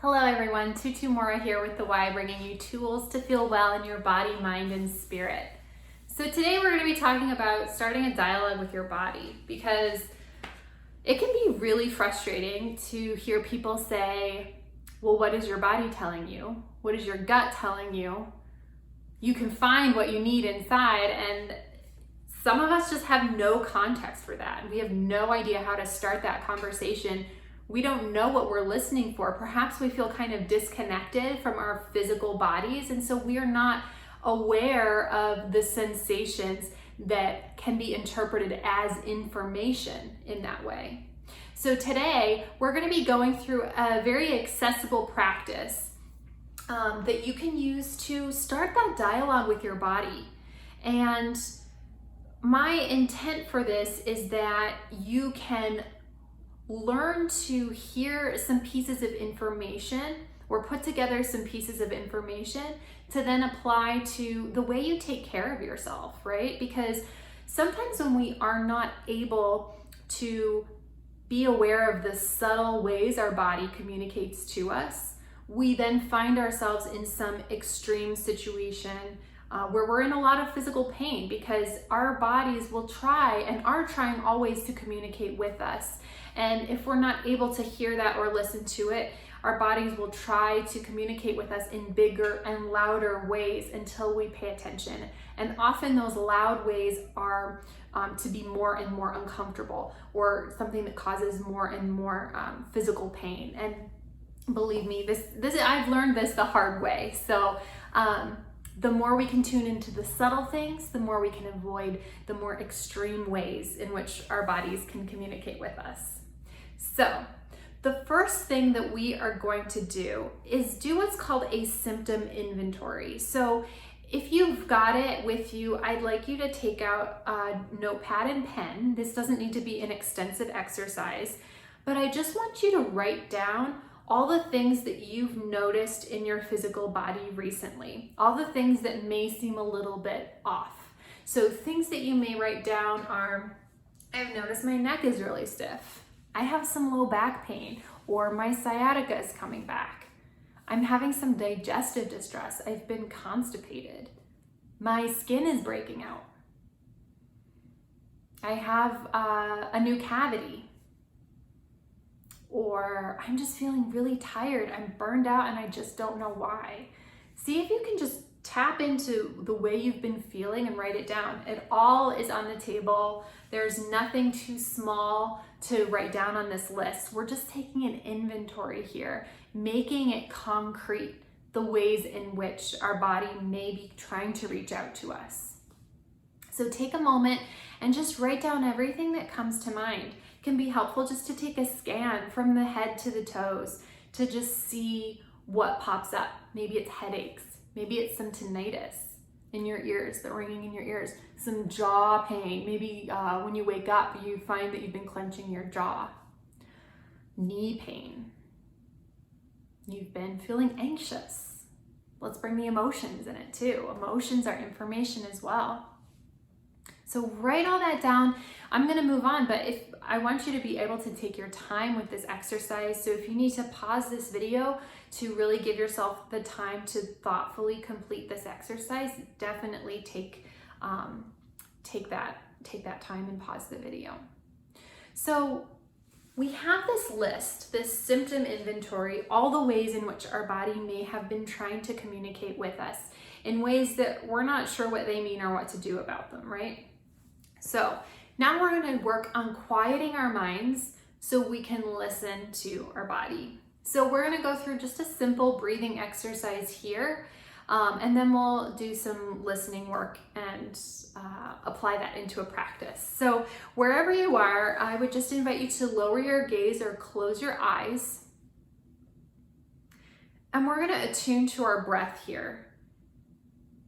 Hello everyone, Tutu Mora here with the Y, bringing you tools to feel well in your body, mind, and spirit. So today we're going to be talking about starting a dialogue with your body, because it can be really frustrating to hear people say, well, what is your body telling you? What is your gut telling you? You can find what you need inside, and some of us just have no context for that. We have no idea how to start that conversation. We don't know what we're listening for. Perhaps we feel kind of disconnected from our physical bodies, and so we are not aware of the sensations that can be interpreted as information in that way. So today, we're going to be going through a very accessible practice that you can use to start that dialogue with your body. And my intent for this is that you can learn to hear some pieces of information or put together some pieces of information to then apply to the way you take care of yourself, right? Because sometimes when we are not able to be aware of the subtle ways our body communicates to us, we then find ourselves in some extreme situation where we're in a lot of physical pain, because our bodies will try and are trying always to communicate with us. And if we're not able to hear that or listen to it, our bodies will try to communicate with us in bigger and louder ways until we pay attention. And often those loud ways are to be more and more uncomfortable, or something that causes more and more physical pain. And believe me, this I've learned this the hard way. So the more we can tune into the subtle things, the more we can avoid the more extreme ways in which our bodies can communicate with us. So the first thing that we are going to do is do what's called a symptom inventory. So if you've got it with you, I'd like you to take out a notepad and pen. This doesn't need to be an extensive exercise, but I just want you to write down all the things that you've noticed in your physical body recently, all the things that may seem a little bit off. So things that you may write down are, I've noticed my neck is really stiff. I have some low back pain, or my sciatica is coming back. I'm having some digestive distress. I've been constipated. My skin is breaking out. I have a new cavity. Or I'm just feeling really tired. I'm burned out and I just don't know why. See if you can just tap into the way you've been feeling and write it down. It all is on the table. There's nothing too small to write down on this list. We're just taking an inventory here, making it concrete, the ways in which our body may be trying to reach out to us. So take a moment and just write down everything that comes to mind. It can be helpful just to take a scan from the head to the toes to just see what pops up. Maybe it's headaches. Maybe it's some tinnitus in your ears, the ringing in your ears, some jaw pain. Maybe when you wake up, you find that you've been clenching your jaw. Knee pain. You've been feeling anxious. Let's bring the emotions in it too. Emotions are information as well. So write all that down. I'm going to move on, but if I want you to be able to take your time with this exercise. So if you need to pause this video to really give yourself the time to thoughtfully complete this exercise, definitely take that time and pause the video. So we have this list, this symptom inventory, all the ways in which our body may have been trying to communicate with us in ways that we're not sure what they mean or what to do about them, right? So now we're going to work on quieting our minds so we can listen to our body. So we're going to go through just a simple breathing exercise here, and then we'll do some listening work and apply that into a practice. So wherever you are, I would just invite you to lower your gaze or close your eyes. And we're going to attune to our breath here.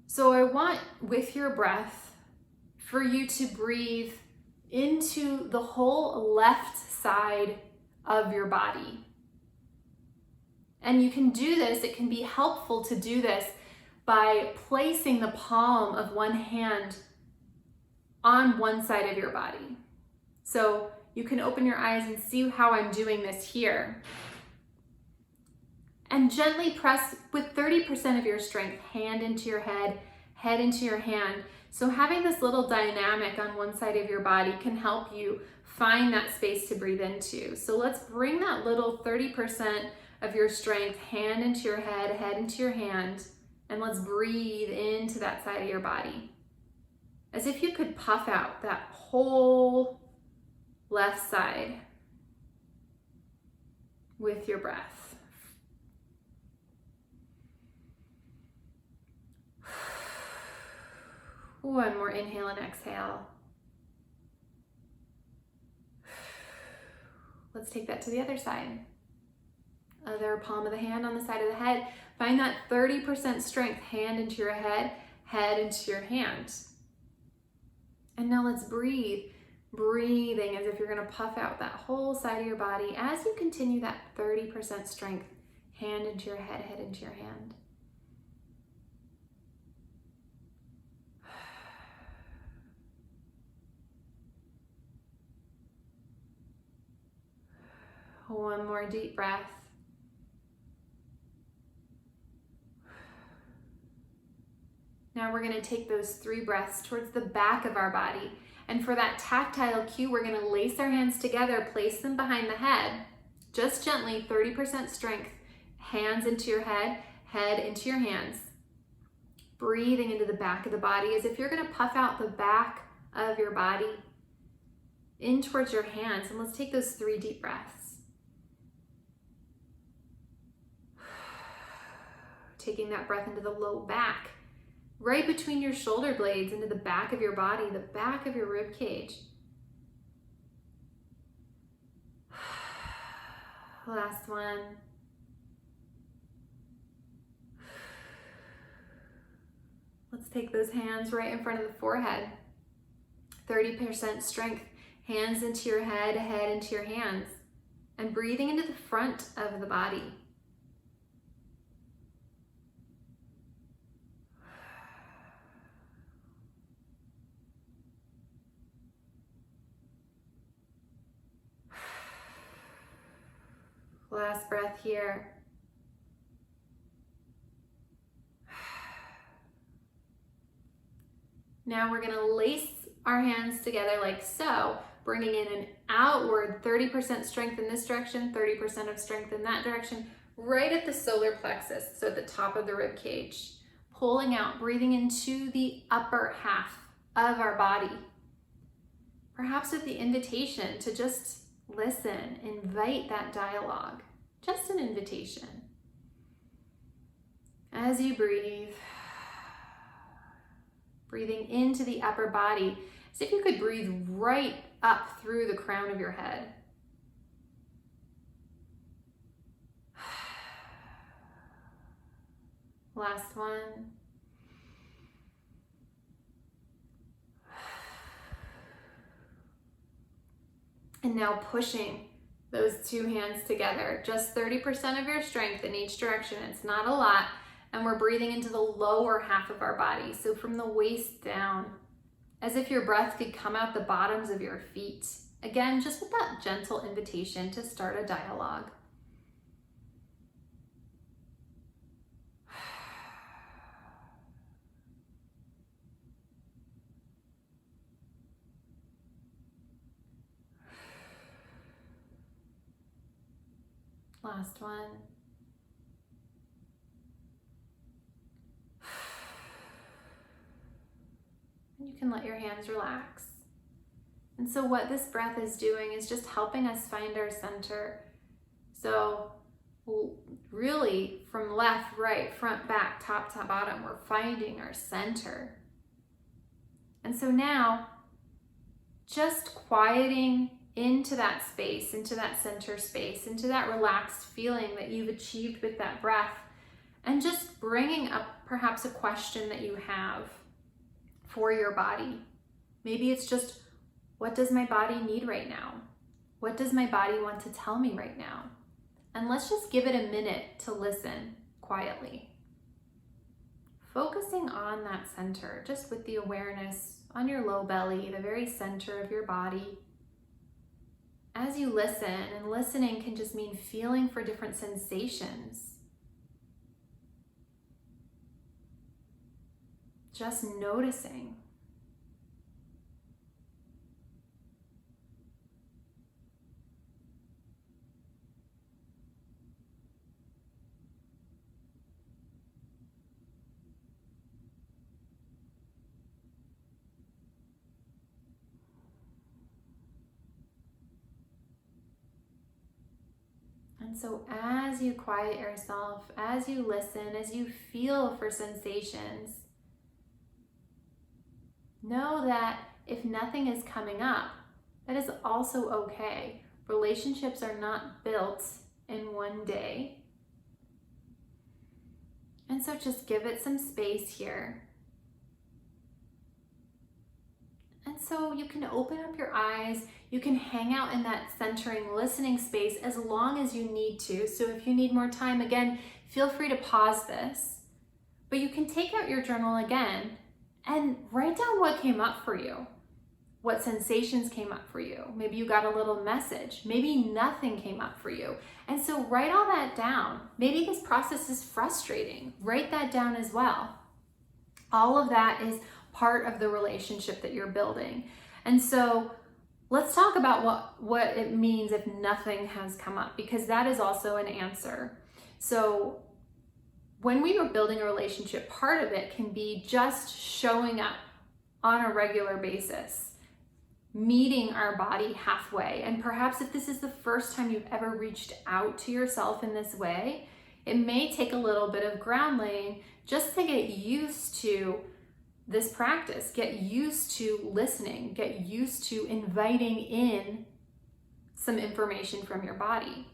So I want, with your breath, for you to breathe into the whole left side of your body. And you can do this, it can be helpful to do this by placing the palm of one hand on one side of your body. So you can open your eyes and see how I'm doing this here. And gently press with 30% of your strength, hand into your head into your hand. So having this little dynamic on one side of your body can help you find that space to breathe into. So let's bring that little 30% of your strength, hand into your head into your hand, and let's breathe into that side of your body. As if you could puff out that whole left side with your breath. One more inhale and exhale. Let's take that to the other side. Other palm of the hand on the side of the head. Find that 30% strength, hand into your head into your hand. And now let's breathe. Breathing as if you're going to puff out that whole side of your body as you continue that 30% strength, hand into your head into your hand. One more deep breath. Now we're going to take those 3 breaths towards the back of our body. And for that tactile cue, we're going to lace our hands together, place them behind the head. Just gently, 30% strength, hands into your head into your hands. Breathing into the back of the body as if you're going to puff out the back of your body in towards your hands. And let's take those 3 deep breaths. Taking that breath into the low back, right between your shoulder blades, into the back of your body, the back of your rib cage. Last one. Let's take those hands right in front of the forehead. 30% strength, hands into your head into your hands, and breathing into the front of the body. Last breath here. Now we're going to lace our hands together like so, bringing in an outward 30% strength in this direction, 30% of strength in that direction, right at the solar plexus, so at the top of the rib cage. Pulling out, breathing into the upper half of our body. Perhaps with the invitation to just listen, invite that dialogue, just an invitation. As you breathe, breathing into the upper body, as if you could breathe right up through the crown of your head. Last one. And now pushing those 2 hands together, just 30% of your strength in each direction. It's not a lot. And we're breathing into the lower half of our body. So from the waist down, as if your breath could come out the bottoms of your feet. Again, just with that gentle invitation to start a dialogue. Last one. And you can let your hands relax. And so what this breath is doing is just helping us find our center. So really from left, right, front, back, top to bottom, we're finding our center. And so now just quieting into that space, into that center space, into that relaxed feeling that you've achieved with that breath, and just bringing up perhaps a question that you have for your body. Maybe it's just, what does my body need right now? What does my body want to tell me right now? And let's just give it a minute to listen quietly. Focusing on that center, just with the awareness on your low belly, the very center of your body. As you listen, and listening can just mean feeling for different sensations. Just noticing. And so as you quiet yourself, as you listen, as you feel for sensations, know that if nothing is coming up, that is also okay. Relationships are not built in one day. And so just give it some space here. And so you can open up your eyes, you can hang out in that centering, listening space as long as you need to. So if you need more time, again, feel free to pause this. But you can take out your journal again and write down what came up for you, what sensations came up for you. Maybe you got a little message, maybe nothing came up for you. And so write all that down. Maybe this process is frustrating. Write that down as well. All of that is part of the relationship that you're building. And so let's talk about what it means if nothing has come up, because that is also an answer. So when we are building a relationship, part of it can be just showing up on a regular basis, meeting our body halfway. And perhaps if this is the first time you've ever reached out to yourself in this way, it may take a little bit of ground laying just to get used to this practice, get used to listening, get used to inviting in some information from your body.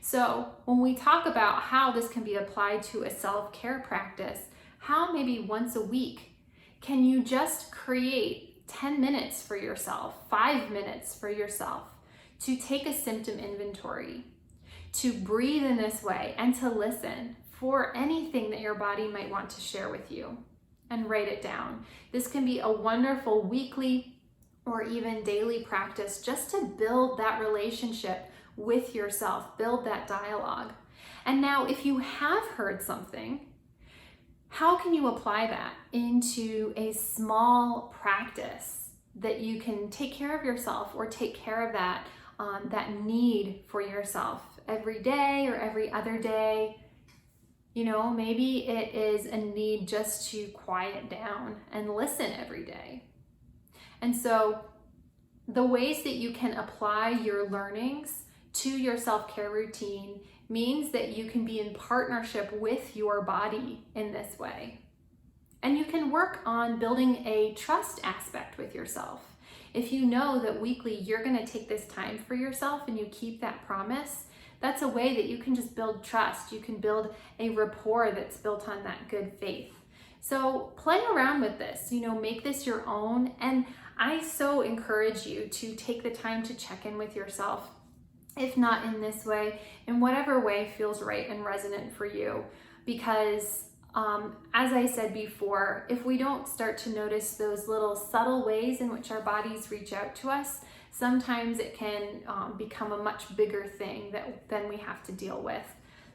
So when we talk about how this can be applied to a self-care practice, how maybe once a week can you just create 10 minutes for yourself, 5 minutes for yourself, to take a symptom inventory, to breathe in this way, and to listen for anything that your body might want to share with you, and write it down. This can be a wonderful weekly or even daily practice just to build that relationship with yourself, build that dialogue. And now if you have heard something, how can you apply that into a small practice that you can take care of yourself or take care of that need for yourself every day or every other day? You know, maybe it is a need just to quiet down and listen every day. And so the ways that you can apply your learnings to your self-care routine means that you can be in partnership with your body in this way. And you can work on building a trust aspect with yourself. If you know that weekly you're going to take this time for yourself and you keep that promise, that's a way that you can just build trust. You can build a rapport that's built on that good faith. So play around with this, make this your own. And I so encourage you to take the time to check in with yourself, if not in this way, in whatever way feels right and resonant for you. Because as I said before, if we don't start to notice those little subtle ways in which our bodies reach out to us, sometimes it can become a much bigger thing than we have to deal with.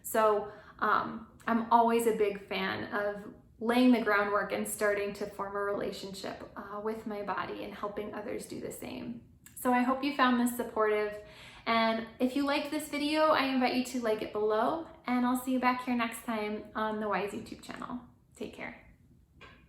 So I'm always a big fan of laying the groundwork and starting to form a relationship with my body and helping others do the same. So I hope you found this supportive. And if you liked this video, I invite you to like it below, and I'll see you back here next time on the Wise YouTube channel.